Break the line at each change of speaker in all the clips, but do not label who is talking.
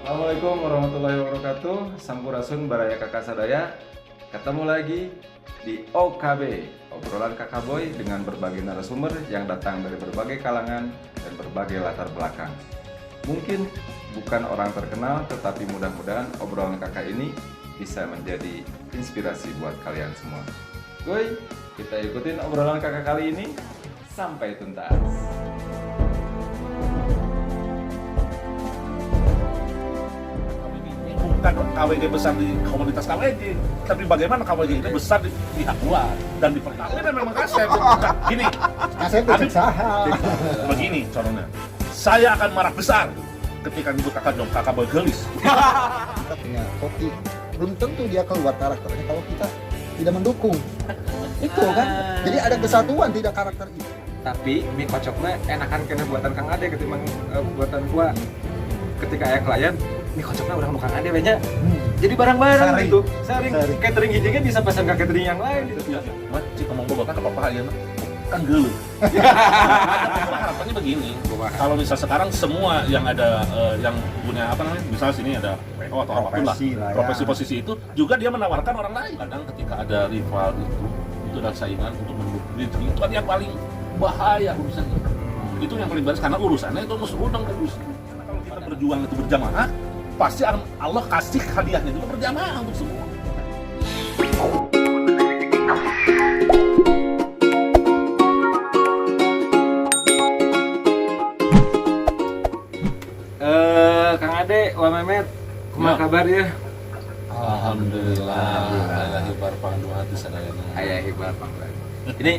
Assalamualaikum warahmatullahi wabarakatuh. Sampurasun baraya kakak sadaya. Ketemu lagi di OKB, obrolan kakak boy, dengan berbagai narasumber yang datang dari berbagai kalangan dan berbagai latar belakang. Mungkin bukan orang terkenal, tetapi mudah-mudahan obrolan kakak ini bisa menjadi inspirasi buat kalian semua. Goy, kita ikutin obrolan kakak kali ini sampai tuntas.
Bukan KWG besar di komunitas KWG, tapi bagaimana KWG ini besar di pihak luar dan dipertahankan. Ini memang kaset. Gini,
Kaset itu saha.
begini contohnya. Saya akan marah besar ketika nyebut kakak boy gelis.
Kita punya kopi, belum tentu dia keluar karakternya kalau kita tidak mendukung. Itu kan. Jadi ada kesatuan tidak karakter itu.
Tapi mie kocoknya enakan kena buatan Kang Ade ketimbang buatan gua. Ketika aya klien, mie kocoknya udah Kang Ade banyak. Jadi barang-barang
Saring.
gitu. Saring.
Saring.
Catering hijaunya bisa pesan ke catering yang lain gitu.
Mas, cik ngomong boba kan apa aja kan gelis. Harapannya begini. Kalau misal sekarang semua yang ada yang punya apa namanya, misal sini ada PO atau apapun lah,
Profesi lah ya.
profesi posisi itu juga dia menawarkan orang lain. Kadang ketika ada rival itu ada saingan untuk mendukung itu kan yang paling bahaya urusannya. Itu yang paling beres karena urusannya itu musuh udang terus. Karena kalau kita berjuang itu berjamaah, pasti Allah kasih hadiahnya juga berjamaah untuk semua.
Kang Ade, Wah Memet, kumaha kabar ya?
Alhamdulillah. Ayah hibar pandu hati sadayana.
Ayah hibar panggilan. Ini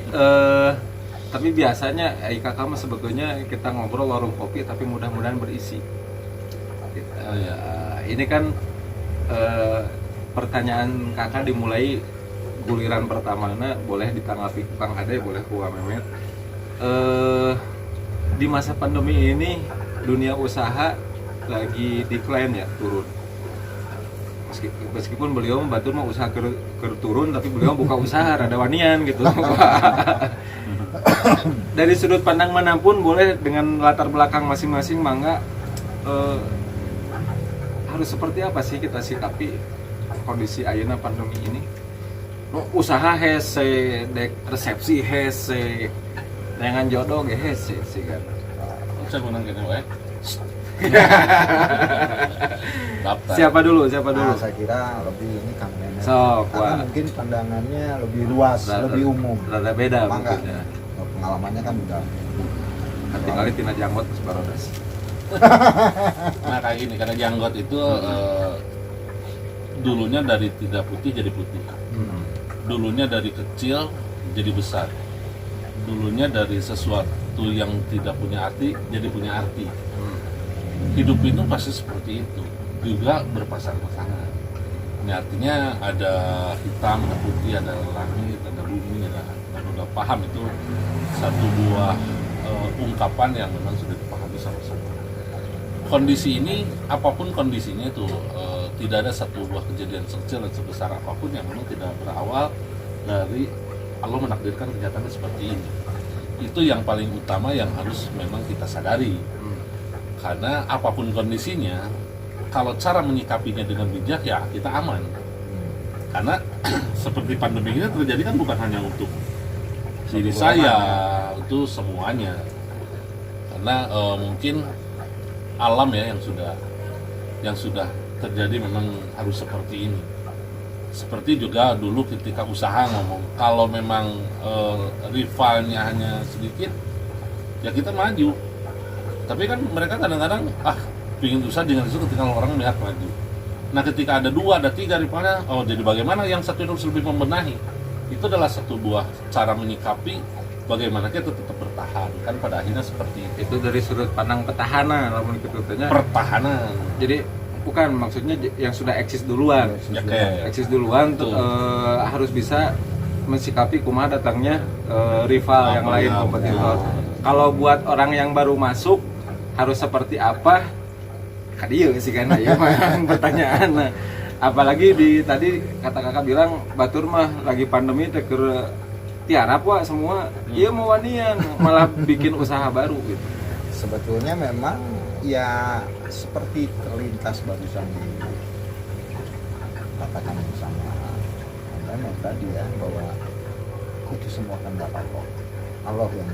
tapi biasanya kakak mah sebetulnya kita ngobrol warung kopi tapi mudah-mudahan berisi.
Oh, iya.
Ini kan pertanyaan kakak dimulai guliran pertamanya, boleh ditanggapi Kang Ade, boleh Wah Memet. Di masa pandemi ini dunia usaha lagi decline ya, turun. Meskipun beliau membantu mau usaha turun, tapi beliau buka usaha rada wanian gitu. Dari sudut pandang manapun boleh, dengan latar belakang masing-masing, mangga harus seperti apa sih kita sikapi kondisi ayeuna pandemi ini? Usaha hese, dek resepsi hese, dengan jodoh ge hese sih kan.
Saya menang gini wae. Daftar.
Siapa dulu?
Nah, saya kira lebih ini Kang Nenek.
Sok,
Karena
Wah.
mungkin pandangannya lebih luas, lebih umum.
Rada beda
Mangga.
mungkin ya.
Pengalamannya kan udah.
Tinggal tina janggot terus barodas.
Nah kayak gini, karena janggot itu dulunya dari tidak putih jadi putih. Dulunya dari kecil jadi besar. Dulunya dari sesuatu yang tidak punya arti jadi punya arti. Hidup itu pasti seperti itu, juga berpasang-pasangan. Ini artinya ada hitam, ada putih, ada langit, ada bumi, dan udah paham itu satu buah ungkapan yang memang sudah dipahami sama-sama. Kondisi ini, apapun kondisinya itu, tidak ada satu buah kejadian kecil dan sebesar apapun yang memang tidak berawal dari Allah menakdirkan kenyataannya seperti ini. Itu yang paling utama yang harus memang kita sadari. Karena apapun kondisinya, kalau cara menyikapinya dengan bijak ya kita aman. Karena seperti pandemi ini terjadi kan bukan hanya untuk diri saya, itu semuanya. Karena mungkin alam ya yang sudah terjadi memang harus seperti ini. Seperti juga dulu ketika usaha ngomong, kalau memang rivalnya hanya sedikit, ya kita maju. Tapi kan mereka kadang-kadang pingin usaha dengan itu ketika orang melihat maju. Nah ketika ada 2, ada 3 rivalnya, jadi bagaimana yang satu itu harus lebih membenahi. Itu adalah satu buah cara menyikapi bagaimana kita tetap bertahan. Kan pada akhirnya seperti itu.
Itu dari sudut pandang petahana, lamun kitutnya.
Pertahanan.
Jadi bukan maksudnya yang sudah eksis duluan.
Ya, kayak
Eksis duluan
Betul.
harus bisa mensikapi kumaha datangnya rival yang lain,
ya,
kompetitor.
ya.
Kalau buat orang yang baru masuk harus seperti apa? Kadieu sih kan ya pertanyaan. Nah, apalagi tadi kata kakak bilang batur mah lagi pandemi teh keur tiarap wah semua. Iya mau wanian malah bikin usaha baru gitu.
Sebetulnya memang ya seperti terlintas barusan dikatakan sama Anda tadi ya, bahwa itu semua kehendak Allah. Allah yang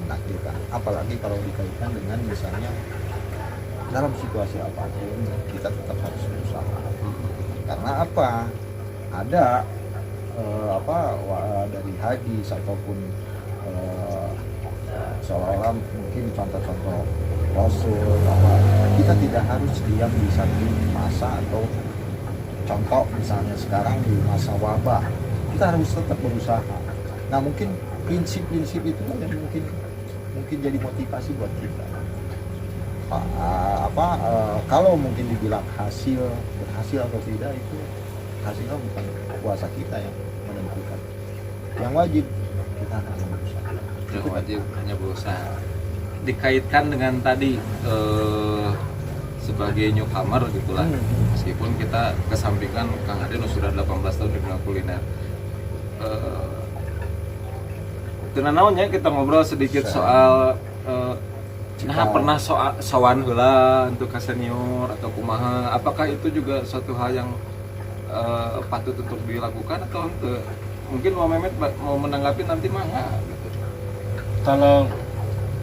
menakdirkan. Apalagi kalau dikaitkan dengan misalnya dalam situasi apapun kita tetap harus berusaha. Karena apa? Ada dari hadis ataupun seolah-olah mungkin contoh-contoh Rasul bahwa kita tidak harus diam di satu masa, atau contoh misalnya sekarang di masa wabah kita harus tetap berusaha. Nah mungkin prinsip-prinsip itu yang mungkin jadi motivasi buat kita. Kalau mungkin dibilang berhasil atau tidak, itu hasilnya bukan kuasa kita yang menentukan. Yang wajib kita hanya berusaha.
Yang wajib hanya berusaha. Dikaitkan dengan tadi sebagai newcomer gitulah. Meskipun kita kesampingkan Kang Adin sudah 18 tahun di bidang kuliner. Dengan naonnya kita ngobrol sedikit soal nah pernah sowan heula untuk ke senior atau kumaha, apakah itu juga suatu hal yang patut untuk dilakukan atau untuk mungkin Memet mau menanggapi nanti mah gitu.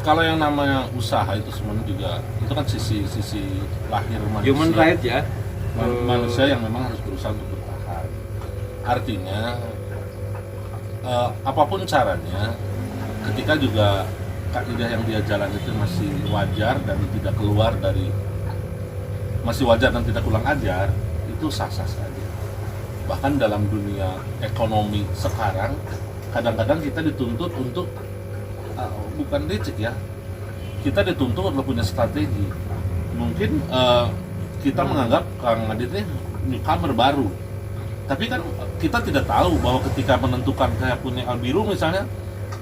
Kalau yang namanya usaha itu semuanya juga itu kan sisi lahir manusia.
Human right ya.
Manusia yang memang harus berusaha untuk bertahan. Artinya apapun caranya, ketika juga kaidah yang dia jalan itu masih wajar dan tidak keluar dari masih wajar dan tidak kurang ajar, itu sah-sah saja. Bahkan dalam dunia ekonomi sekarang, kadang-kadang kita dituntut untuk bukan licik ya, kita dituntut untuk punya strategi. Mungkin kita menganggap Kang Adit ini newcomer baru, tapi kan kita tidak tahu bahwa ketika menentukan kayak punya Albiru misalnya,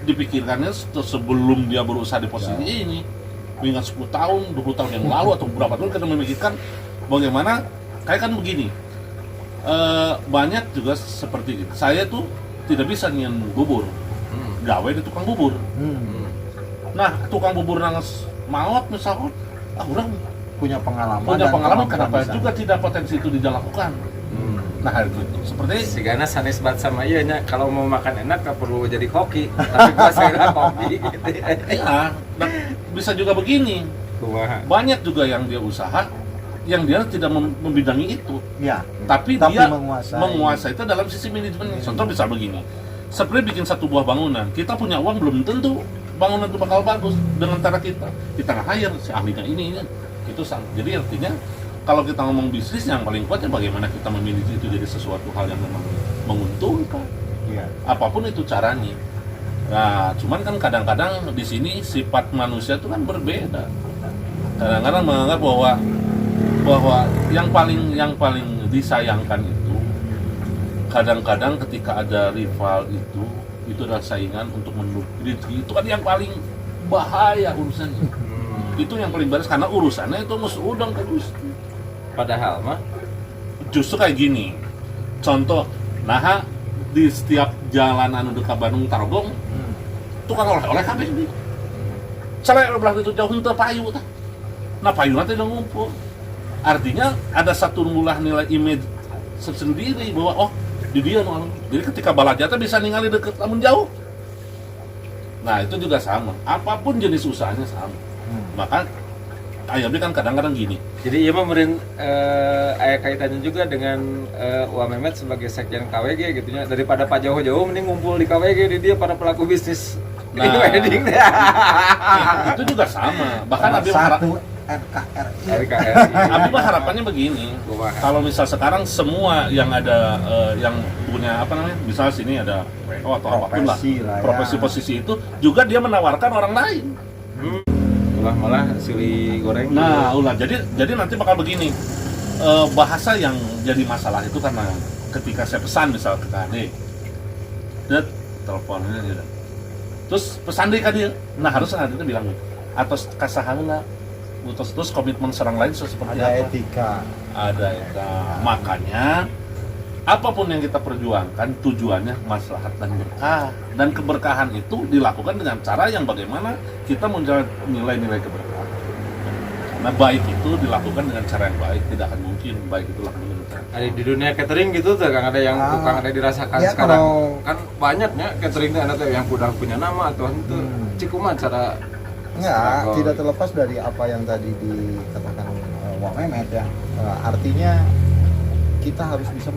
dipikirkannya sebelum dia berusaha di posisi ini, mengingat 10 tahun, 20 tahun yang lalu atau berapa tahun kita memikirkan bagaimana, kayak kan begini, banyak juga seperti itu. Saya tuh tidak bisa nyian bubur, gawe di tukang bubur. Nah, tukang bubur nangas maot misalnya, orang
punya pengalaman
kenapa juga tidak potensi itu dilakukan. Nah gitu, seperti
sigana sanes bat sama iya nya, kalau mau makan enak gak perlu jadi koki, tapi gua saya kopi gitu.
Ya, nah, bisa juga begini. Banyak juga yang dia usaha, yang dia tidak membidangi itu.
Ya,
tapi dia
menguasai
itu dalam sisi manajemen. Contoh bisa begini. Seperti bikin satu buah bangunan, kita punya uang belum tentu bangunan itu bakal bagus dengan cara kita nge-hire si ahlinya ini. Itu sama. Jadi artinya kalau kita ngomong bisnis, yang paling kuat ya bagaimana kita memilih itu jadi sesuatu hal yang memang menguntungkan.
Iya.
Apapun itu caranya. Nah, cuman kan kadang-kadang di sini sifat manusia itu kan berbeda. Kadang-kadang menganggap bahwa yang paling disayangkan itu kadang-kadang ketika ada rival itu adalah saingan untuk menukar itu kan yang paling bahaya urusannya. Itu yang paling beres karena urusannya itu musuh udang ke Gusti.
Padahal mah
justru kayak gini. Contoh, nah di setiap jalan anu dekat Bandung Tarogong, tukang oleh-oleh kabeh ini. Cara belah itu jauh teu payu tah. Nah payuna teh ngumpul. Artinya ada satu mulah nilai image sendiri bahwa di dia anu. Jadi ketika balaja teh bisa ningali deket namun jauh. Nah, itu juga sama. Apapun jenis usahanya sama. Maka ayamnya kan kadang-kadang gini.
Jadi iya memberi ayah kaitannya juga dengan Wah Memet sebagai sekjen KWG gitu ya. Daripada Pak jauh-jauh mending ngumpul di KWG di dia para pelaku bisnis.
Nah,
wedding.
Itu juga sama. Bahkan Abi
RKRI.
Abi mah harapannya begini. Kalau misal sekarang semua yang ada yang punya apa namanya? Misal sini ada WO atau apapun lah. Profesi posisi itu juga dia menawarkan orang lain.
Malah sili goreng.
Nah, jadi nanti bakal begini. Bahasa yang jadi masalah itu karena ketika saya pesan misal ke KD, dia teleponnya gitu. Terus pesan deh ke dia. Nah, harusnya dia bilang atau kasahaula terus komitmen serang lain seperti
ada
apa?
etika.
Ada etika. Makanya apapun yang kita perjuangkan tujuannya maslahat dan berkah, dan keberkahan itu dilakukan dengan cara yang bagaimana kita menjalankan nilai-nilai keberkahan. Nah, baik itu dilakukan dengan cara yang baik, tidak akan mungkin baik itu dilakukan dengan cara.
Ada di dunia catering gitu tuh Kang, ada yang tukang ada dirasakan
ya
sekarang.
kalau-
Kan banyaknya catering itu ada tuh yang udah punya nama atau itu cikuman cara
Enggak,
struggle.
tidak terlepas dari apa yang tadi dikatakan Wak Mehmet ya. Artinya kita harus bisa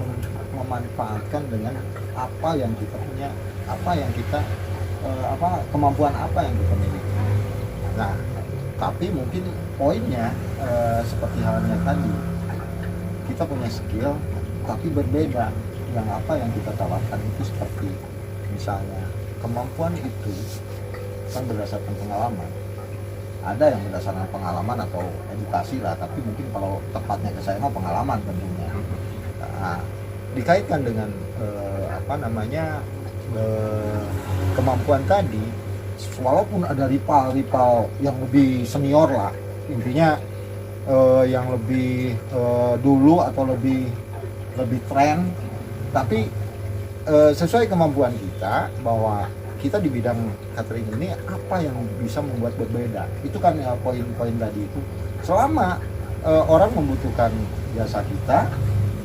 memanfaatkan dengan apa yang kita punya, apa yang kita kemampuan apa yang kita miliki. Nah, tapi mungkin poinnya seperti halnya tadi, kita punya skill tapi berbeda. Yang apa yang kita tawarkan itu seperti misalnya kemampuan itu kan berdasarkan pengalaman. Ada yang berdasarkan pengalaman atau edukasi lah, tapi mungkin kalau tepatnya ke saya mah pengalaman tentunya. Nah, dikaitkan dengan kemampuan tadi, walaupun ada rival yang lebih senior lah, intinya yang lebih dulu atau lebih tren, tapi sesuai kemampuan kita bahwa kita di bidang catering ini apa yang bisa membuat berbeda. Itu kan poin-poin tadi itu. Selama orang membutuhkan jasa kita,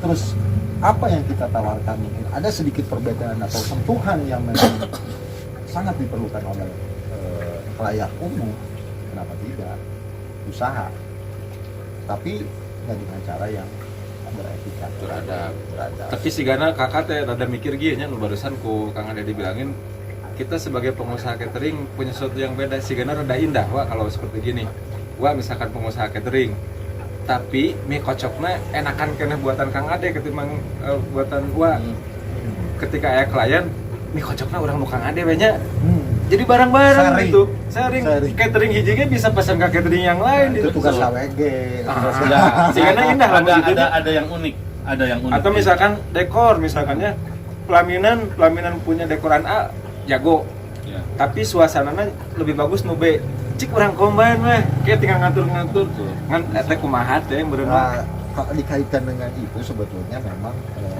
terus apa yang kita tawarkan mungkin ada sedikit perbedaan atau sentuhan yang memang sangat diperlukan oleh khalayak umum, kenapa tidak usaha, tapi nggak dengan cara yang beretika,
beradab.
beradab.
Tapi si Gana kakak teh rada mikir gini nya nu barusan ku Kang Ade dibilangin, kita sebagai pengusaha catering punya sesuatu yang beda. Si Gana rada indah Wak kalau seperti gini. Wak misalkan pengusaha catering, tapi mie kocoknya enakan kena buatan Kang Ade ketimbang buatan Wak. Ketika aya klien, mie kocoknya orang nu Kang Ade we nya. Jadi bareng-bareng
Sharing.
gitu. Sharing.
Sharing.
Catering hijinya bisa pesan ke catering yang lain
Itu
gitu.
tugas HWG.
Si Gana indah lah begitu.
Ada yang unik, ada yang unik.
Atau misalkan dekor, misalkannya pelaminan punya dekoran A jago,
Ya.
tapi suasananya lebih bagus nu B. Cik orang combine mah, kayak tinggal ngatur-ngatur ngan eta kumaha teh yang berenang.
Nah, kalau dikaitkan dengan itu sebetulnya memang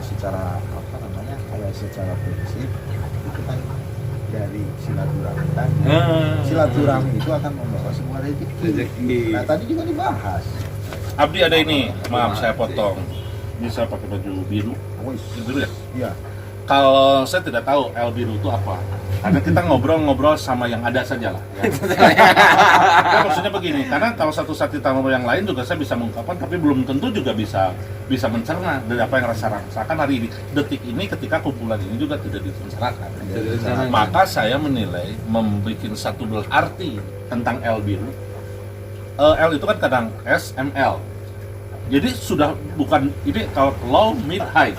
secara secara prinsip itu kan dari silaturahmi tadi. Silaturahmi itu akan membawa semua rezeki.
Rezeki.
Nah, tadi juga dibahas.
Abdi ada ini, maaf saya potong. Ini saya pakai baju biru.
Wis.
Biru ya?
Iya.
Kalau saya tidak tahu L biru itu apa. Karena kita ngobrol-ngobrol sama yang ada saja lah. Ya. Ya, maksudnya begini, karena kalau satu saat kita ngobrol yang lain juga saya bisa mengungkapkan, tapi belum tentu juga bisa mencerna dari apa yang saya rasakan hari ini. Detik ini ketika kumpulan ini juga tidak direncanakan. Maka saya menilai membuat satu belas arti tentang L biru. L itu kan kadang S, M, L. Jadi sudah bukan ini kalau low, mid, high.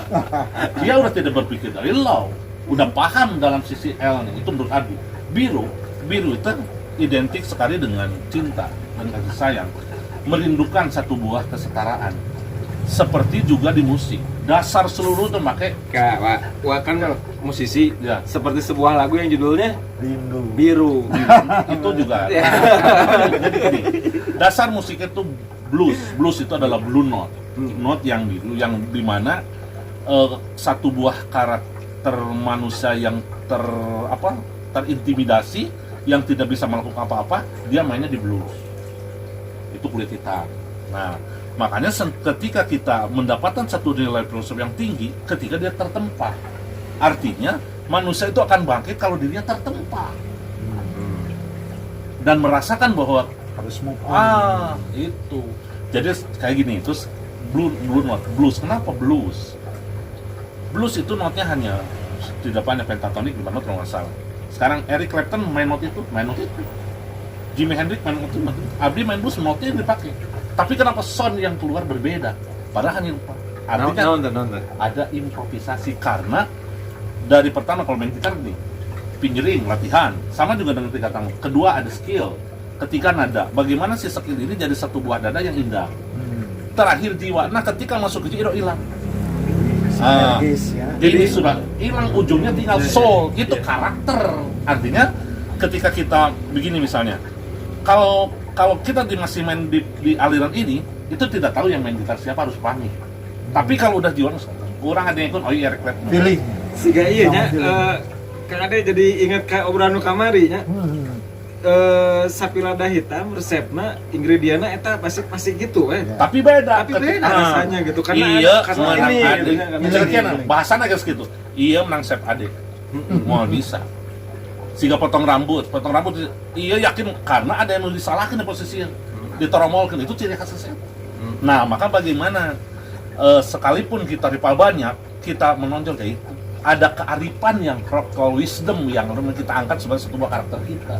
Dia udah tidak berpikir dari low, udah paham dalam sisi L nih. Itu menurut Abi. Biru itu identik sekali dengan cinta dan kasih sayang, merindukan satu buah kesetaraan. Seperti juga di musik, dasar seluruh itu pakai
Wak kan musisi,
ya.
seperti sebuah lagu yang judulnya
Rindu.
Biru.
Itu juga. Jadi gini, dasar musik itu blues itu adalah blue note, note yang biru, yang dimana satu buah karakter manusia yang terintimidasi, yang tidak bisa melakukan apa-apa, dia mainnya di blues. Itu kulit hitam. Nah, makanya ketika kita mendapatkan satu nilai filosof yang tinggi, ketika dia tertempa, artinya manusia itu akan bangkit kalau dirinya tertempa dan merasakan bahwa
Harus move on.
itu. Jadi kayak gini, terus blue note, blues. Kenapa blues? Blues itu notnya hanya tidak banyak pentatonik, 5 not kalau nggak salah. Sekarang Eric Clapton main not itu. Jimi Hendrix main not itu. Abdi main blues, notnya yang dipakai. Tapi kenapa sound yang keluar berbeda? Padahal hanya lupa. Artinya
Nonton.
ada improvisasi karena dari pertama kalau main gitar nih, fingering, latihan, sama juga dengan tingkatan. Kedua ada skill. Ketika nada, bagaimana si skill ini jadi satu buah nada yang indah. Terakhir jiwa, nah ketika masuk ke jiwa hilang.
Sinergis ya.
Jadi sudah hilang, ujungnya tinggal soul, itu karakter. Artinya ketika kita begini misalnya, kalau kita masih main di aliran ini, itu tidak tahu yang main gitar siapa, harus panik. Tapi kalau udah jiwa, kurang ada yang ikut, oh iya Eric Clapton.
Feeling.
Siga iya nya,
Sama film.
Kang Ade jadi ingat ke obrolan nu kamari nya. sapi lada hitam resepna ingredientnya eta pasti gitu
Tapi beda.
Tapi beda rasanya gitu karena
iya,
karena
menang
ini
ade.
gitu, karena
Misalnya
ini.
bahasannya kayak segitu. Iya menang chef ade. Mau bisa. Siga potong rambut iya yakin karena ada yang disalahkan di posisi ditoromolkan itu ciri khas chef. Nah, maka bagaimana sekalipun kita rival banyak, kita menonjol kayak itu. Ada kearifan yang local wisdom yang kita angkat sebagai satu buah karakter kita.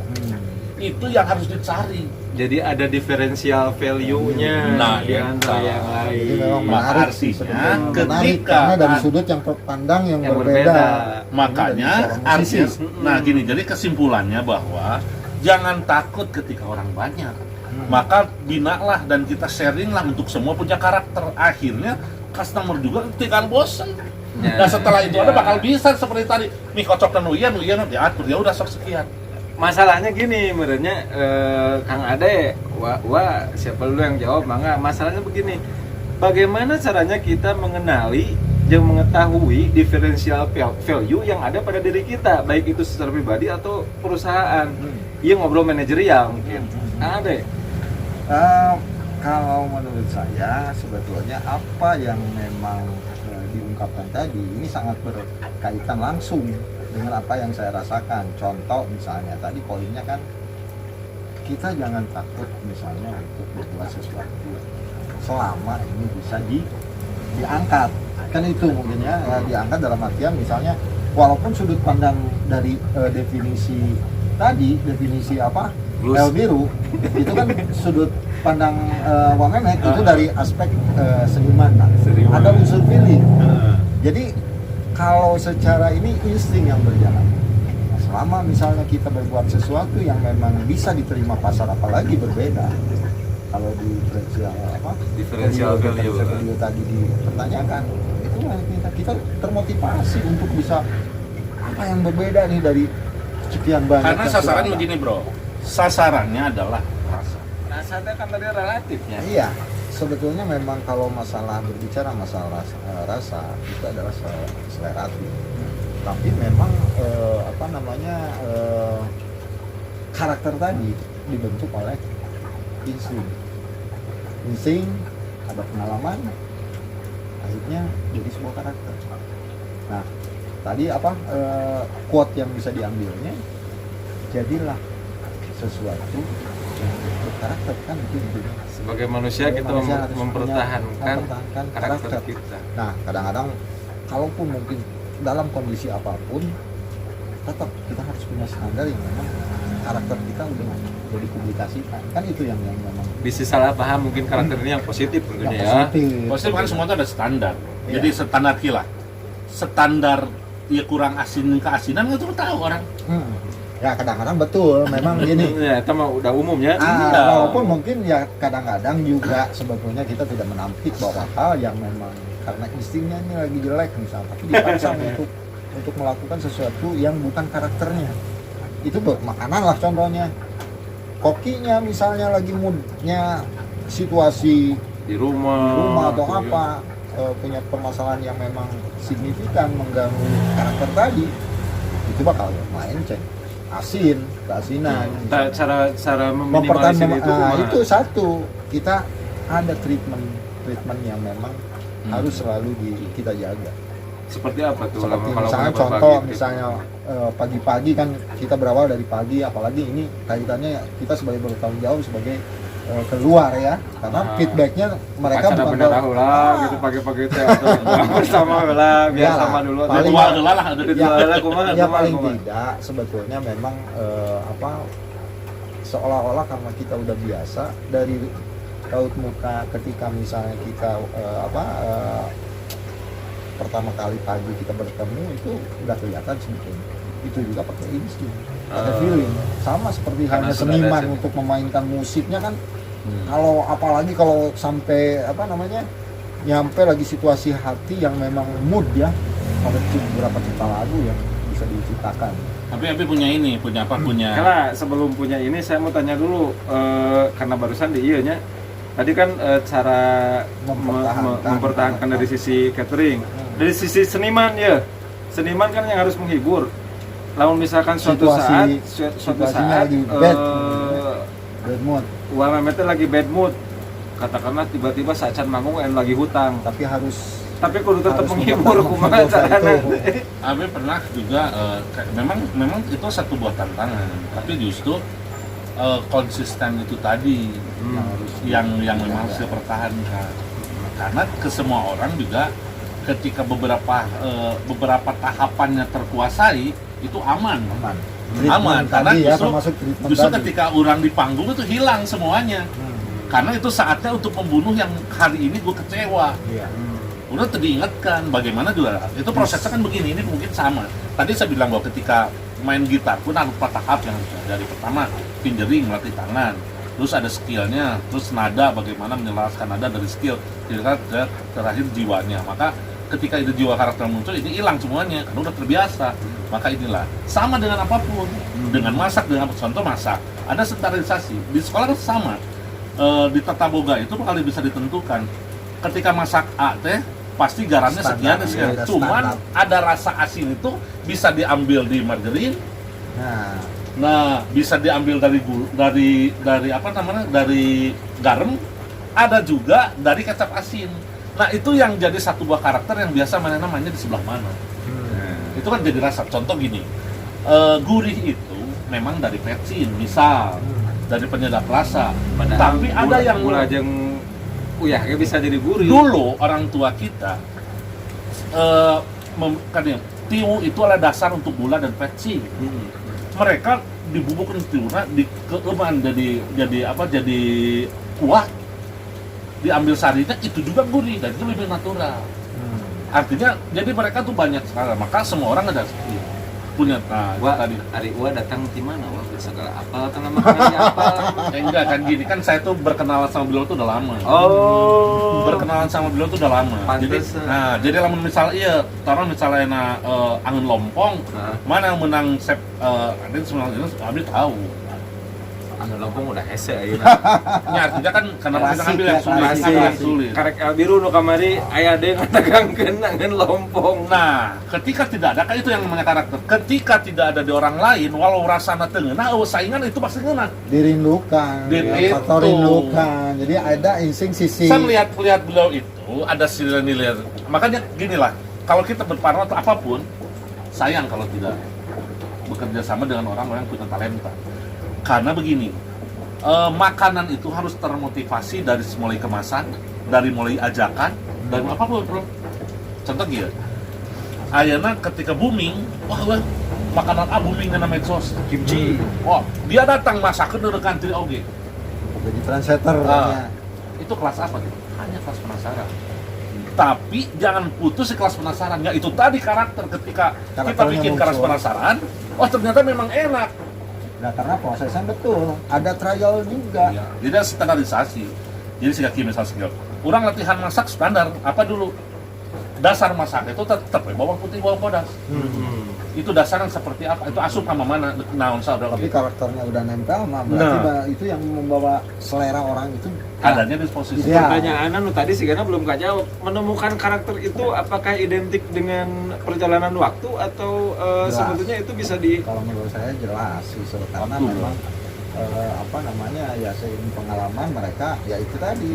Itu yang harus dicari.
Jadi ada differential value-nya
Nah,
di antara yang
Jadi
lain.
memang
Maka
menarik
artinya
sih sebetulnya. Menarik
ketika
karena dari sudut yang pandang yang berbeda.
Makanya
Ini dari seorang musisi.
artis. Nah, gini, jadi kesimpulannya bahwa jangan takut ketika orang banyak. Maka binalah dan kita sharinglah untuk semua punya karakter. Akhirnya customer juga tidak bosan.
Ya,
Nah setelah itu
ya.
ada bakal bisa seperti tadi nih kocok dan uyan diatur ya udah sok sekian.
Masalahnya gini, merenya Kang Ade, wah siapa dulu yang jawab? Mangga. Masalahnya begini, bagaimana caranya kita mengenali dan mengetahui differential value yang ada pada diri kita, baik itu secara pribadi atau perusahaan. Iya ngobrol manajerial mungkin. Kang Ade.
Kalau menurut saya sebetulnya apa yang memang diungkapkan tadi ini sangat berkaitan langsung dengan apa yang saya rasakan. Contoh misalnya tadi poinnya kan kita jangan takut misalnya untuk berbuat sesuatu selama ini bisa diangkat, kan itu mungkin ya, diangkat dalam artian misalnya walaupun sudut pandang dari definisi apa El biru itu kan sudut pandang Wamenek itu dari aspek seniman. Ada unsur feeling. Jadi kalau secara ini insting yang berjalan. Nah, selama misalnya kita berbuat sesuatu yang memang bisa diterima pasar, apalagi berbeda. Kalau di differential value tadi dipertanyakan, itu kita termotivasi untuk bisa apa yang berbeda nih dari sekian banyak.
Karena sasaran begini bro, sasarannya adalah rasa.
Rasanya kan tadi relatifnya.
Iya, sebetulnya memang kalau berbicara masalah rasa itu adalah seleratif. Tapi memang karakter tadi dibentuk oleh insting, ada pengalaman, akhirnya jadi sebuah karakter. Nah, tadi quote yang bisa diambilnya, jadilah sesuatu yang berkarakter, kan itu intinya.
Sebagai manusia kita
harus
mempertahankan karakter
karakter
kita.
Nah, kadang-kadang kalaupun mungkin dalam kondisi apapun, tetap kita harus punya standar yang memang karakter kita udah dipublikasikan. Kan itu yang memang
Bisa salah paham mungkin karakter ini yang positif mungkin
yang
ya.
Positif kan semua itu ada standar.
Iya.
Jadi standar kilah. Standar ya kurang asin keasinan itu tahu orang.
Ya kadang-kadang betul, memang gini.
Ya, itu mah udah umum ya.
Walaupun mungkin ya kadang-kadang juga sebetulnya kita tidak menampik bahwa hal yang memang karena instingnya ini lagi jelek misalnya, tapi dipaksa untuk melakukan sesuatu yang bukan karakternya. Itu makanan lah contohnya. Kokinya misalnya lagi moodnya situasi
Di rumah
atau apa, punya permasalahan yang memang signifikan mengganggu karakter tadi, itu bakal main asin, keasinan.
Cara meminimalisir itu
Itu satu, kita ada treatment yang memang harus selalu kita jaga.
seperti apa tuh?
Seperti
kalau
misalnya
berbagi
contoh,
tips?
misalnya pagi-pagi kan kita berawal dari pagi, apalagi ini kaitannya kita sebagai bertanggung jawab sebagai keluar ya, karena feedbacknya mereka
pacar
bukan
bener tahu lah gitu pagi-pagi teh atau bersama lah biar
Ya,
sama dulu
paling-
Ritual adalah lah ada
ya paling tidak sebetulnya memang seolah-olah karena kita udah biasa dari raut muka ketika misalnya kita pertama kali pagi kita bertemu itu udah kelihatan sebetulnya itu juga pakai insting, pakai feeling, sama seperti
Karena
halnya
sudah
seniman
ada
untuk memainkan musiknya kan. Kalau apalagi kalau sampai nyampe lagi situasi hati yang memang mood ya, ada beberapa cipta lagu yang bisa diciptakan.
Tapi punya
Karena sebelum punya ini saya mau tanya dulu karena barusan di nya tadi kan cara mempertahankan dari sisi catering, dari sisi seniman ya. Seniman kan yang harus menghibur. lamun misalkan suatu
situasinya
saat
lagi bad mood,
UMM itu lagi bad mood, katakanlah tiba-tiba saat manggung lagi hutang, tapi kudu tetap
harus
menghibur kumaha
mencoba
carana.
itu.
Abi pernah juga memang itu satu buah tantangan, tapi justru konsisten itu tadi yang memang harus dipertahankan, karena ke semua orang juga ketika beberapa tahapannya terkuasai itu aman karena
tadi ya,
justru
termasuk treatment
justru
tadi.
ketika orang di panggung itu hilang semuanya, karena itu saatnya untuk membunuh yang hari ini gue kecewa.
Iya.
Udah diingatkan bagaimana juga itu prosesnya kan begini, ini mungkin sama. Tadi saya bilang bahwa ketika main gitar pun ada 4 tahap yang dari pertama fingering, melatih tangan, terus ada skillnya, terus nada, bagaimana menyelaraskan nada dari skill, terakhir jiwanya. Maka ketika itu jiwa karakter muncul, ini hilang semuanya karena udah terbiasa. Maka inilah sama dengan apapun, dengan masak, dengan contoh masak, ada standarisasi di sekolah kan sama. Di tata boga itu bakal bisa ditentukan ketika masak A teh pasti garamnya sekian sekian. Cuman ada rasa asin itu bisa diambil di margarin. Nah, bisa diambil dari apa namanya? Dari garam, ada juga dari kecap asin. Nah, itu yang jadi satu buah karakter yang biasa mana namanya di sebelah mana. Itu kan jadi rasa. Contoh gini. Gurih itu memang dari petsin, misal dari penyedap rasa. Tapi ada yang
gula jeung uyah bisa jadi gurih.
Dulu orang tua kita tiu itu adalah dasar untuk gula dan petsin. Mereka dibubukkan tiuna dikeeman jadi kuah, diambil sarinya itu juga gurih dan itu lebih natural. Artinya jadi mereka tuh banyak sekali, maka semua orang ada punya tadi.
Ari Ua datang di mana? Wah, segala apa tengah makan apa?
Enggak kan gini kan, saya tuh berkenalan sama beliau tuh udah lama. Berkenalan sama beliau tuh udah lama.
Pantesan.
Jadi lamun misal taruh misalnya angin lompong, mana yang menang ada sebenarnya Abi tahu.
Angin lompong udah hese ayeuna.
Ya artinya kan karena kita ngambil yang sulit.
Karek biru nu kamari aya deui ngadagangkeun angin lompong.
Nah, ketika tidak ada, kan itu yang namanya karakter. Ketika tidak ada di orang lain, walau rasana teu ngeunah, saingan itu pasti ngeunah.
Dirindukan, faktor rindukan. Jadi ada insting sisi.
Saya melihat beliau itu ada nilai. Makanya gini lah, kalau kita berpartner atau apapun, sayang kalau tidak bekerja sama dengan orang-orang yang punya talenta. Karena begini, makanan itu harus termotivasi dari mulai kemasan, dari mulai ajakan, dari apapun, bro. Contoh gitu, ayeuna ketika booming, wah makanan booming dengan medsos, kimchi. Wah, dia datang masakeun di kantin oge.
Jadi trendsetter.
Itu kelas apa gitu? Hanya kelas penasaran. Tapi jangan putus di kelas penasaran. Ya itu tadi karakter, ketika kita bikin kelas penasaran, ternyata memang enak.
Nah, karena prosesnya betul, ada trial juga.
Ya, jadi ada standarisasi. Jadi sehingga misal skill, orang latihan masak standar apa dulu? Dasar masak itu tetap bawang putih, bawang bodas. Itu dasarnya seperti apa? Itu asup sama mana? Naon saudara.
Tapi karakternya udah nempel, berarti itu yang membawa selera orang itu
adanya disposisi.
Pertanyaan tadi sih karena belum kajawab. Menemukan karakter itu apakah identik dengan perjalanan waktu atau sebetulnya itu bisa
Kalau menurut saya jelas sih, karena memang ya seiring pengalaman mereka ya itu tadi.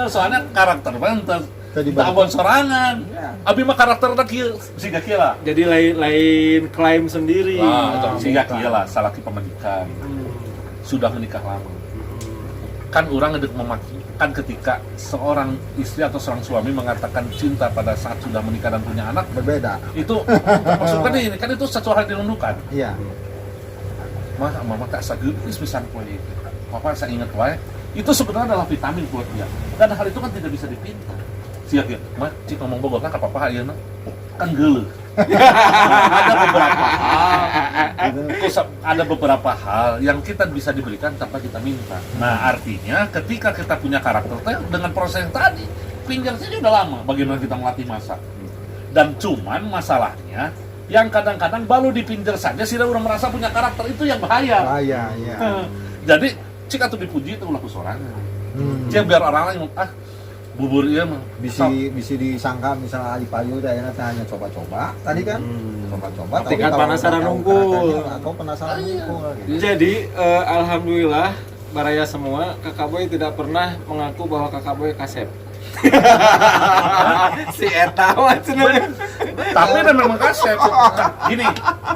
Soalnya karakter banget. Tak abon sorangan. Abi mah karakter tak kieu, siga kieu lah.
Jadi lain klaim sendiri.
Siga kieu lah, salaki pemedikan. Sudah menikah lama. Kan orang ngedek memaki, kan ketika seorang istri atau seorang suami mengatakan cinta pada saat sudah menikah dan punya anak
berbeda.
Itu maksudnya ini kan itu satu hal dirindukan.
Iya.
Mama tak sageus pisan poe. Papa saya ingat wae, itu sebenarnya adalah vitamin buat dia. Dan hal itu kan tidak bisa dipinta. Siap ya, mah cik ngomong bogorna ka papa ayeuna kan geuleuh. Ada beberapa hal yang kita bisa diberikan tanpa kita minta. Nah, artinya ketika kita punya karakter dengan proses yang tadi, pinjam saja udah lama bagaimana kita melatih masak. Dan cuman masalahnya yang kadang-kadang baru dipinjam saja sudah orang merasa punya karakter, itu yang bahaya.
Bahaya, iya.
Jadi cik atuh dipuji itu ulah kusorangan. Biar orang lain bubur iya mah
bisa disangka misalnya Ali Payu daerah hanya coba-coba tadi kan coba-coba
Tingkat
kalau
penasaran
udah tahu
unggul.
karakternya atau penasaran unggul gitu.
Jadi alhamdulillah Baraya semua Kakak Boy tidak pernah mengaku bahwa Kakak Boy kasep. Si Eta maksudnya.
tapi kan memang kasep gini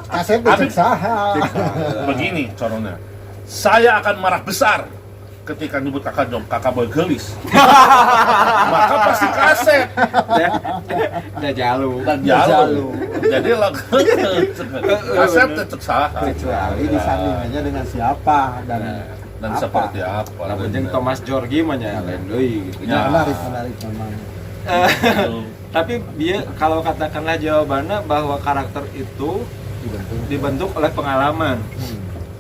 Kasep
Abi-
cek saha.
begini contohnya saya akan marah besar ketika nyebut kakak boy gelis maka pasti kasep
Udah jalu.
dan
Jalu.
jauh jadi lo kasep tetap salah
Kecuali disandingannya dengan siapa dan
dan
apa.
seperti apa
Lamun jeung Thomas Jorgi mah nya lain deui gitu.
Ya.
menarik memang.
Tapi dia kalau katakanlah jawabannya bahwa karakter itu dibentuk oleh pengalaman.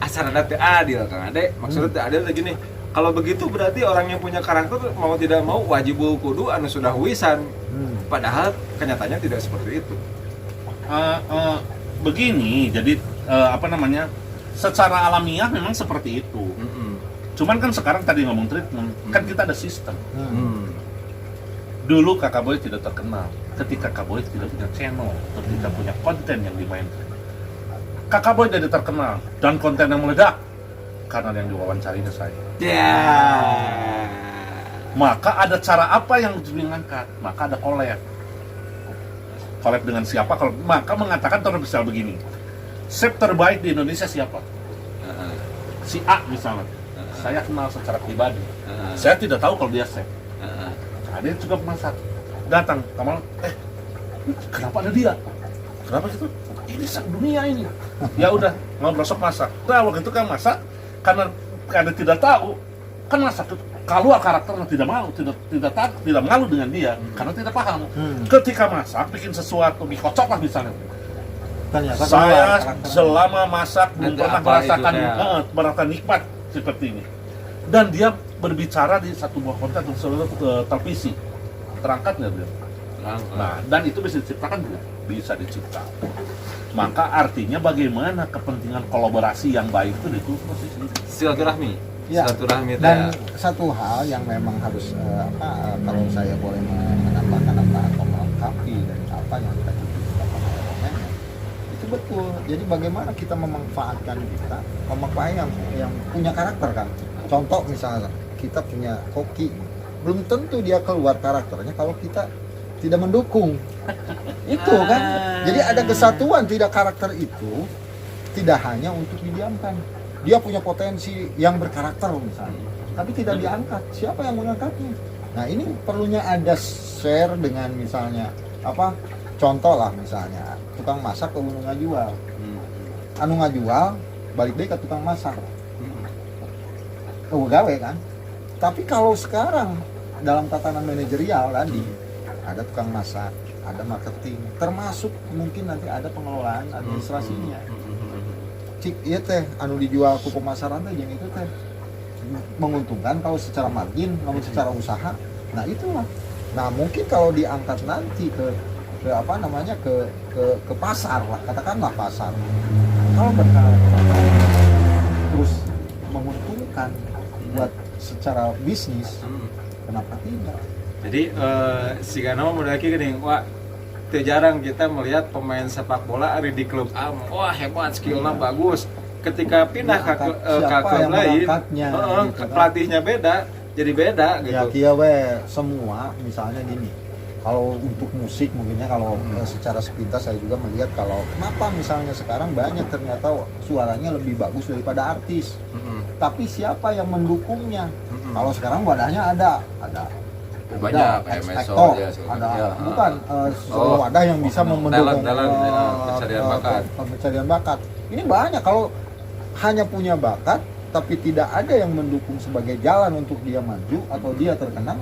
Asal teu adil Kang Ade. Maksudnya teu adil lagi nih. Kalau begitu berarti orang yang punya karakter mau tidak mau wajib kudu anu sudah wisan. Padahal kenyataannya tidak seperti itu.
begini jadi apa namanya secara alamiah memang seperti itu cuman kan sekarang tadi ngomong treatment kan kita ada sistem dulu Kakak Boy tidak terkenal ketika Kakak Boy tidak punya channel tidak punya konten yang dimainkan Kakak Boy jadi terkenal dan konten yang meledak karena yang diwawancarinya saya
Ya.
maka ada cara apa yang harus diangkat maka ada collab dengan siapa kalau maka mengatakan termisal begini chef terbaik di Indonesia siapa si A misalnya saya kenal secara pribadi saya tidak tahu kalau dia chef nah, dia juga masak datang Kamal kenapa ada dia kenapa gitu ini sak dunia ini ya udah ngobrol sok masak nah waktu itu kan masak karena tidak tahu kan masak keluar karakternya tidak mau tidak malu dengan dia karena tidak paham ketika masak bikin sesuatu mie kocok lah misalnya
Ternyata
saya
karakternya.
selama masak belum
Nanti
pernah
apa
merasakan
itu, ya?
merasakan nikmat seperti ini dan dia berbicara di satu buah konten atau seluruh televisi terangkat nggak dia? Nah dan itu bisa diciptakan juga bisa diciptakan maka artinya bagaimana kepentingan kolaborasi yang baik itu posisi
Silaturahmi.
Ya,
Silaturahmi
dan
teh.
satu hal yang memang harus kalau saya boleh menambahkan atau melengkapi dari apa yang tadi kita itu betul. Jadi bagaimana kita memanfaatkan yang punya karakter kan. Contoh misalnya kita punya koki, belum tentu dia keluar karakternya kalau kita tidak mendukung. Itu kan. Jadi ada kesatuan tidak karakter itu tidak hanya untuk didiamkan. Dia punya potensi yang berkarakter misalnya, tapi tidak diangkat. Siapa yang mengangkatnya? Nah ini perlunya ada share dengan misalnya apa? Contoh lah misalnya tukang masak ke anu ngajual, anu ngajual balik deh ke tukang masak, gawe kan. Tapi kalau sekarang dalam tatanan manajerial tadi ada tukang masak, ada marketing, termasuk mungkin nanti ada pengelolaan administrasinya. Cik iya teh anu dijual ku pemasaran teh yang itu teh menguntungkan kalau secara margin, namun secara usaha. Nah itulah. Nah mungkin kalau diangkat nanti ke apa namanya ke pasar lah, katakanlah pasar. Kalau berkarakter terus menguntungkan buat secara bisnis, kenapa tidak?
Jadi si Gano mendaki gini, wah teu jarang kita melihat pemain sepak bola ada di klub A, wah hebat skillnya bagus. Ketika pindah ke
Siapa
klub
yang
lain,
mengangkatnya, gitu kan?
pelatihnya beda, jadi beda gitu.
Ya kia we semua misalnya gini. Kalau untuk musik mungkinnya kalau secara sepintas saya juga melihat kalau kenapa misalnya sekarang banyak ternyata suaranya lebih bagus daripada artis. Tapi siapa yang mendukungnya? Kalau sekarang wadahnya ada
banyak
ekspektor,
ya,
ada
ya.
bukan wadah yang bisa mendukung pencarian bakat. Ini banyak kalau hanya punya bakat tapi tidak ada yang mendukung sebagai jalan untuk dia maju atau dia terkenal.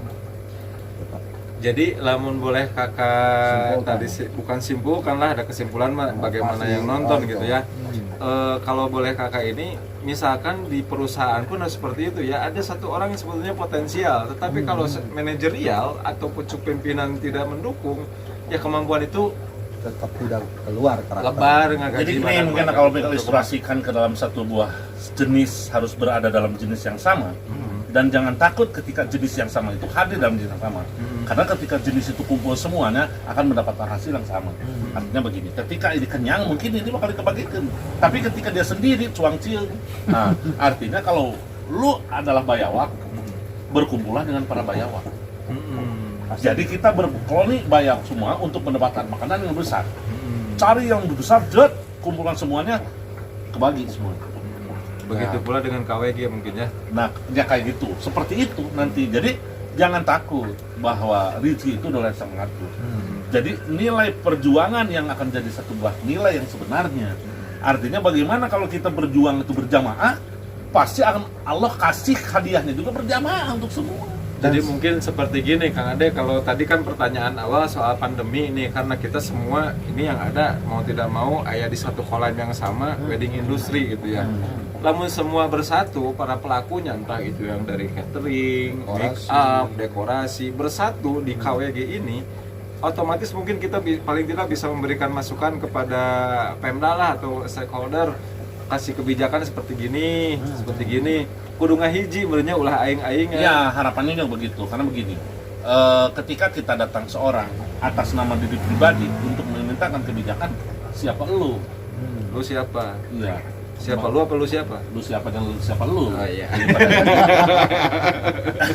Jadi lamun boleh kakak
Simpulkan.
tadi bukan simpulkan lah, ada kesimpulan bagaimana
Pasti,
yang nonton
itu.
gitu ya. Kalau boleh kakak ini, misalkan di perusahaan pun seperti itu ya, ada satu orang yang sebetulnya potensial, tetapi kalau manajerial atau pucuk pimpinan tidak mendukung, ya kemampuan itu
Tetap tidak keluar karakter.
lebar nggak
Jadi ini mungkin kalau kita ilustrasikan ke dalam satu buah jenis harus berada dalam jenis yang sama. Dan jangan takut ketika jenis yang sama itu hadir dalam jenis yang sama. Karena ketika jenis itu kumpul semuanya akan mendapatkan hasil yang sama. Artinya begini, ketika ini kenyang mungkin ini bakal dikebagikan. Tapi ketika dia sendiri cuang cium. Nah, artinya kalau lu adalah bayawak, berkumpulah dengan para bayawak. Jadi kita berkoloni bayawak semua untuk mendapatkan makanan yang besar. Cari yang besar, kumpulan semuanya kebagi semua.
Begitu pula dengan KWG mungkin ya.
Nah, ya kayak gitu. Seperti itu nanti. Jadi jangan takut bahwa rezeki itu adalah yang sang mengatur. Jadi nilai perjuangan yang akan jadi satu buah nilai yang sebenarnya. Artinya bagaimana kalau kita berjuang itu berjamaah, pasti akan Allah kasih hadiahnya juga berjamaah untuk semua.
Jadi mungkin seperti gini Kang Ade, kalau tadi kan pertanyaan awal soal pandemi ini, karena kita semua ini yang ada mau tidak mau ayah di satu kolam yang sama, wedding industry gitu ya. Namun semua bersatu, para pelakunya entah itu yang dari catering, make up, dekorasi, bersatu di KWG ini, otomatis mungkin kita paling tidak bisa memberikan masukan kepada Pemda lah atau stakeholder, kasih kebijakan seperti gini, seperti gini. Kudu ngahiji berenya ulah aing-aing
Ya, harapannya juga begitu. Karena begini, ketika kita datang seorang atas nama diri pribadi untuk memintakan kebijakan, siapa lu?
Lu siapa?
Iya.
Siapa lu apa lu siapa?
Lu siapa dan lu siapa lu?
Oh iya.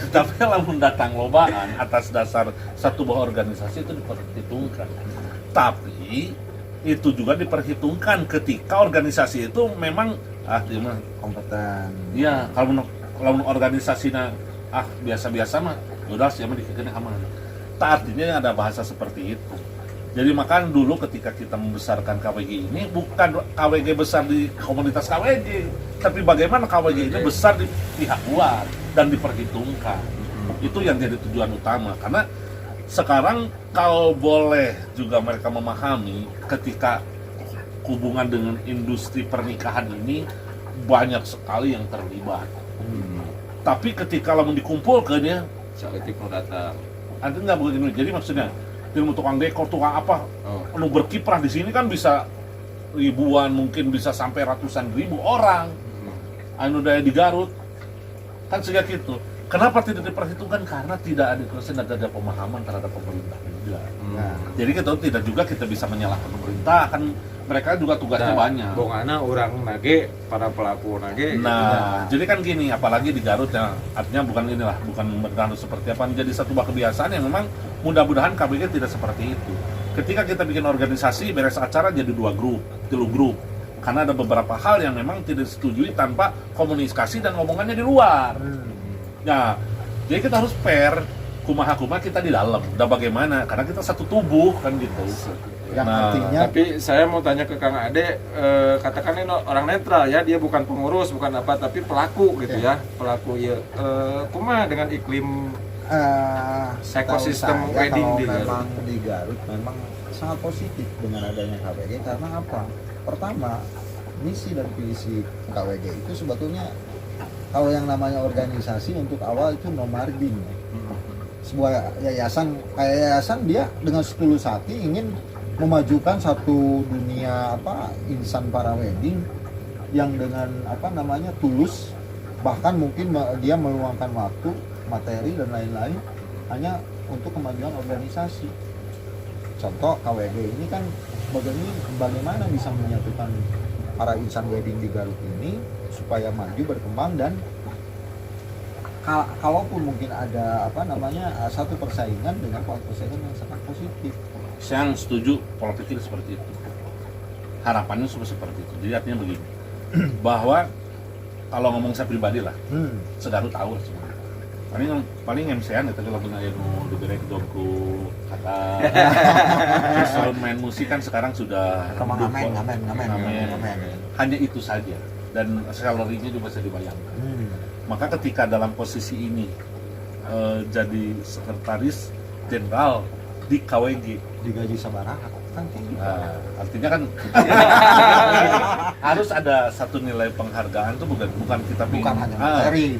Tapi kalau datang lobaan atas dasar satu buah organisasi itu diperhitungkan. Tapi itu juga diperhitungkan ketika organisasi itu memang gimana?
Kompeten.
Iya, kalau organisasinya biasa-biasa mah udah sih mah dikikirnya aman. Tak artinya ada bahasa seperti itu. Jadi makanya dulu ketika kita membesarkan KWG ini bukan KWG besar di komunitas KWG, tapi bagaimana KWG ini besar di pihak luar dan diperhitungkan. Itu yang jadi tujuan utama. Karena sekarang kalau boleh juga mereka memahami ketika hubungan dengan industri pernikahan ini banyak sekali yang terlibat. Tapi ketika lamun dikumpulkan ya,
Saletik mau datang.
ada nggak begini? Jadi maksudnya ilmu tukang dekor, tukang apa, anu berkiprah di sini kan bisa ribuan, mungkin bisa sampai ratusan ribu orang. Anu daya di Garut kan sejak itu. Kenapa tidak diperhitungkan? Karena tidak ada pemahaman terhadap pemerintah juga. Jadi kita juga bisa menyalahkan pemerintah, kan mereka juga tugasnya banyak.
Bongana orang nage, para pelaku nage.
Nah, jadi kan gini, apalagi di Garut ya, artinya bukan berdarah seperti apa, menjadi satu buah kebiasaan yang memang mudah-mudahan KBG tidak seperti itu. Ketika kita bikin organisasi, beres acara jadi 2 grup, 3 grup. Karena ada beberapa hal yang memang tidak disetujui tanpa komunikasi dan ngomongannya di luar. Nah, jadi kita harus fair, kumaha kita di dalam. Udah bagaimana? Karena kita satu tubuh kan gitu.
Yang artinya
Tapi saya mau tanya ke Kang Ade, katakan ini orang netral ya, dia bukan pengurus, bukan apa, tapi pelaku gitu ya, pelaku ya. Kumaha dengan iklim ekosistem wedding di Garut?
Memang di Garut memang sangat positif dengan adanya KWG karena apa? Pertama, misi dan visi KWG itu sebetulnya kalau yang namanya organisasi untuk awal itu no margin. Sebuah yayasan, kayak yayasan dia dengan setulus hati ingin memajukan satu dunia insan para wedding yang dengan tulus, bahkan mungkin dia meluangkan waktu, materi dan lain-lain hanya untuk kemajuan organisasi. Contoh KWG ini kan bagaimana bisa menyatukan para insan wedding di Garut ini supaya maju berkembang dan kalaupun mungkin ada satu persaingan dengan persaingan yang sangat positif.
Saya setuju pola pikir seperti itu. Harapannya seperti itu. Jadi artinya begini, bahwa kalau ngomong saya pribadi lah, segarut tahu lah sebenarnya. Paling MC-an ya tadi lagunya aya nu dibere dongku kata. Terus main musik kan sekarang sudah
Ngamen.
Hanya itu saja dan salary-nya juga bisa dibayangkan. Maka ketika dalam posisi ini jadi sekretaris jenderal di KWG
digaji sabaraha kan tinggi.
Artinya kan harus ada satu nilai penghargaan tuh bukan kita
Bukan hanya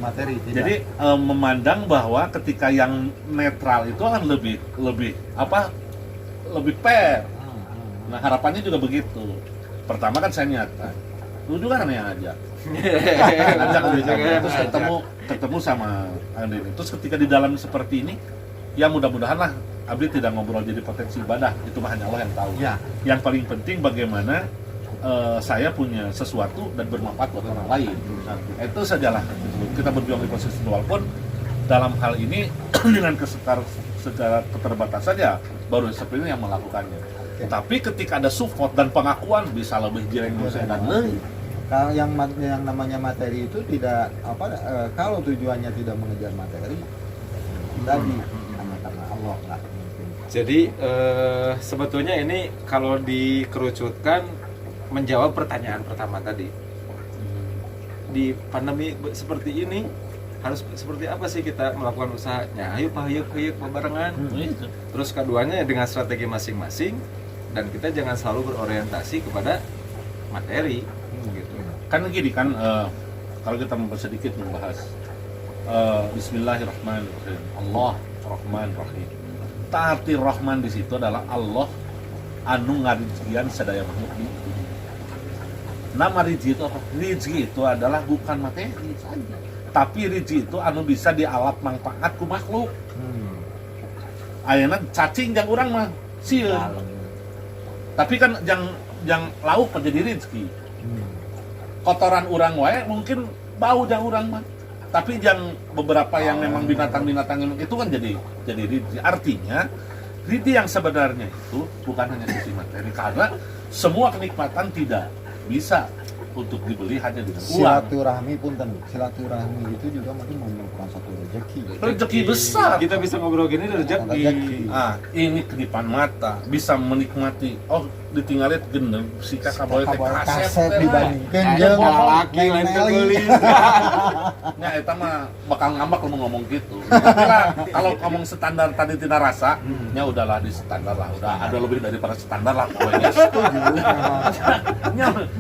materi tidak.
Jadi memandang bahwa ketika yang netral itu akan lebih fair. Nah, harapannya juga begitu. Pertama kan saya niatkan, lu juga kan yang ngajak. Ngajak terus ketemu sama Andin. Terus ketika di dalam seperti ini, ya mudah-mudahan lah Abdi tidak ngobrol jadi potensi ibadah, itu mah hanya Allah yang tahu.
Ya.
Yang paling penting bagaimana saya punya sesuatu dan bermanfaat buat orang lain. Nah, itu sajalah. Kita berjuang di proses itu, walaupun dalam hal ini dengan segala keterbatasan ya baru seperti ini yang melakukannya. Tapi ketika ada support dan pengakuan bisa lebih jireng dan lain.
Kalau yang namanya materi itu tidak kalau tujuannya tidak mengejar materi, tadi hanya karena Allah nggak mungkin.
Jadi sebetulnya ini kalau dikerucutkan menjawab pertanyaan pertama tadi. Di pandemi seperti ini harus seperti apa sih kita melakukan usahanya? Ayo hayuk barengan. Terus keduanya dengan strategi masing-masing, dan kita jangan selalu berorientasi kepada materi gitu.
Kan gini kan, kalau kita sedikit membahas Bismillahirrahmanirrahim, Allah Rahman Rahim. Arti Rahman di situ adalah Allah anu ngarizkian sadaya makhluk di dunia. Nama rizki itu apa? Rizki itu adalah bukan materi saja, tapi rizki itu anu bisa dialap manfaat ku makhluk. Ayeuna cacing jang urang mah sieun. Tapi kan jang lauk menjadi rizki. Kotoran urang wae mungkin bau jang urang mah. Tapi jang beberapa yang memang binatang-binatang itu kan jadi rizki. Artinya rizki yang sebenarnya itu bukan hanya sisi materi, karena semua kenikmatan tidak bisa untuk dibeli hanya dengan uang.
Silaturahmi silaturahmi itu juga mungkin merupakan satu
Rezeki besar.
Kita bisa ngobrol gini rezeki.
Ini kedipan mata, bisa menikmati. Oh, ditinggalin gendeng si kakak boy teh kaset
dibandingkan
jeung
jeung
laki lain kegeulin.
Nya eta mah bakal ngambak lu ngomong gitu. Tapi kalau ngomong standar tadi tidak rasa, nya udahlah di standar lah, udah ada lebih daripada standar lah pokoknya.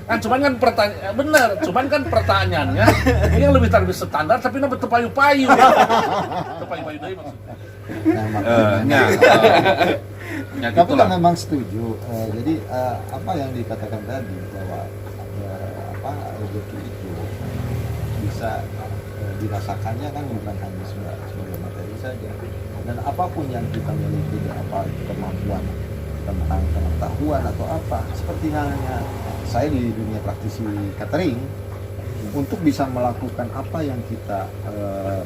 Kan cuman kan bener, cuman kan pertanyaannya ini yang lebih dari standar tapi nambah tepayu-payu. Tepayu-payu deui maksudnya.
Tapi kan memang setuju. Jadi apa yang dikatakan tadi bahwa rezeki itu bisa dirasakannya kan bukan hanya sebagai materi saja. Dan apapun yang kita miliki, apa kemampuan tentang pengetahuan atau apa, seperti halnya saya di dunia praktisi catering, untuk bisa melakukan apa yang kita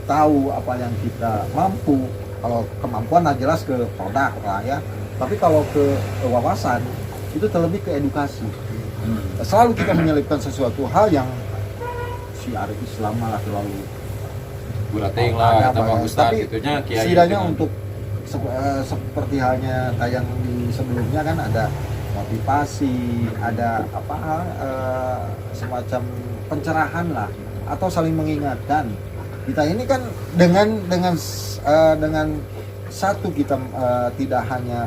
tahu, apa yang kita mampu. Kalau kemampuan jelas ke produk lah ya, tapi kalau ke wawasan itu terlebih ke edukasi. Selalu kita menyelipkan sesuatu hal yang syiar Islam malah terlalu
Gurating lah, tambah ustaz gitunya kiai.
Setidaknya untuk seperti halnya tayang di sebelumnya kan ada motivasi, ada semacam pencerahan lah, atau saling mengingatkan. Kita ini kan dengan satu kita tidak hanya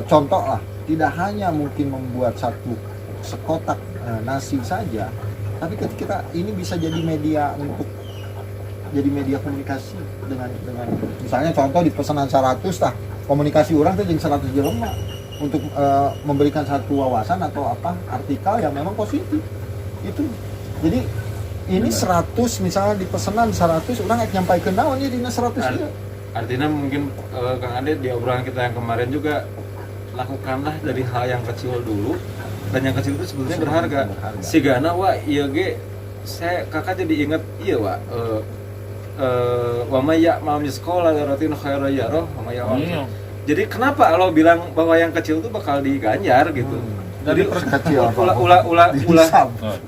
contoh lah, tidak hanya mungkin membuat satu sekotak nasi saja, tapi kita ini bisa jadi media untuk jadi media komunikasi dengan misalnya contoh di pesanan 100 tah komunikasi orang tuh jeung 100 jelema untuk memberikan satu wawasan atau artikel yang memang positif itu. Jadi ini 100 misalnya di pesanan 100 orang nyampai ke naon ya dina 100 ya.
Artinya mungkin Kang Ade di obrolan kita yang kemarin juga, lakukanlah dari hal yang kecil dulu, dan yang kecil itu sebetulnya berharga. Sigana wa ieu ge saya kakak jadi inget ieu wa wa may ya'mal misqala dzarratin khairan yarah wa may ya'mal. Jadi kenapa Allah bilang bahwa yang kecil itu bakal diganjar gitu. Jadi
kecil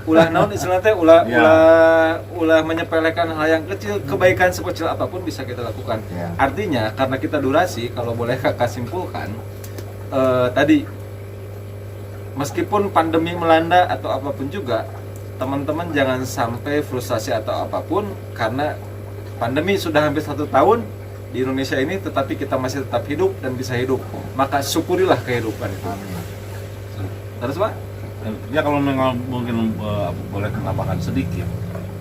ulah naon istilahnya teh ulah menyepelekan hal yang kecil, kebaikan sekecil apapun bisa kita lakukan. Artinya karena kita durasi, kalau boleh kakak simpulkan tadi, meskipun pandemi melanda atau apapun juga, teman-teman jangan sampai frustasi atau apapun karena pandemi sudah hampir 1 tahun di Indonesia ini, tetapi kita masih tetap hidup dan bisa hidup, maka syukurilah kehidupan itu. Terus Pak?
Ya kalau memang mungkin boleh tambahkan sedikit.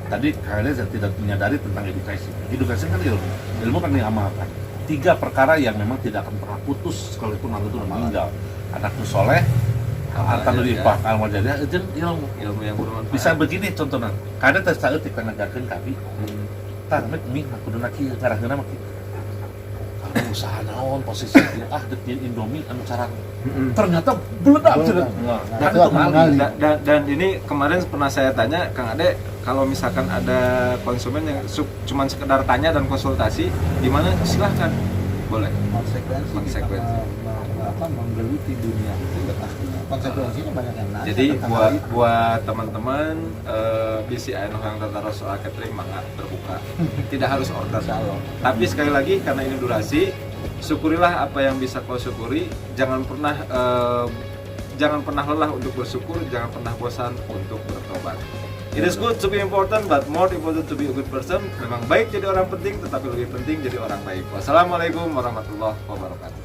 Tadi kalian tidak menyadari tentang edukasi. Edukasi kan ilmu. Ilmu kan diamalkan. 3 perkara yang memang tidak akan pernah putus sekalipun anak itu udah meninggal. Anak itu soleh, harta nu diimpak amal jariah itu ilmu
yang bermanfaat.
bisa begini contohnya kadang tersaeutik ngajarkeun kabi tah mi kuduna kieu ngarahkeunna mah kieu kamu usaha naon posisi kieu dek Indomie anu cara ternyata beledak cenah
Nah, itu mengalir.
Dan ini kemarin pernah saya tanya Kang Ade, kalau misalkan ada konsumen yang cuman sekedar tanya dan konsultasi, gimana? Silahkan, boleh. Konsekuensi.
Menggeluti dunia itu ya pastinya konsekuensinya banyak yang nanya.
Jadi
tentang
buat teman-teman BCI yang tertaruh soal catering mangga terbuka, tidak harus order. Tapi sekali lagi karena ini durasi, syukurilah apa yang bisa kau syukuri. Jangan pernah lelah untuk bersyukur, jangan pernah bosan untuk bertobat. It is good to be important, but more important to be a good person. Memang baik jadi orang penting, tetapi lebih penting jadi orang baik. Wassalamualaikum warahmatullahi wabarakatuh.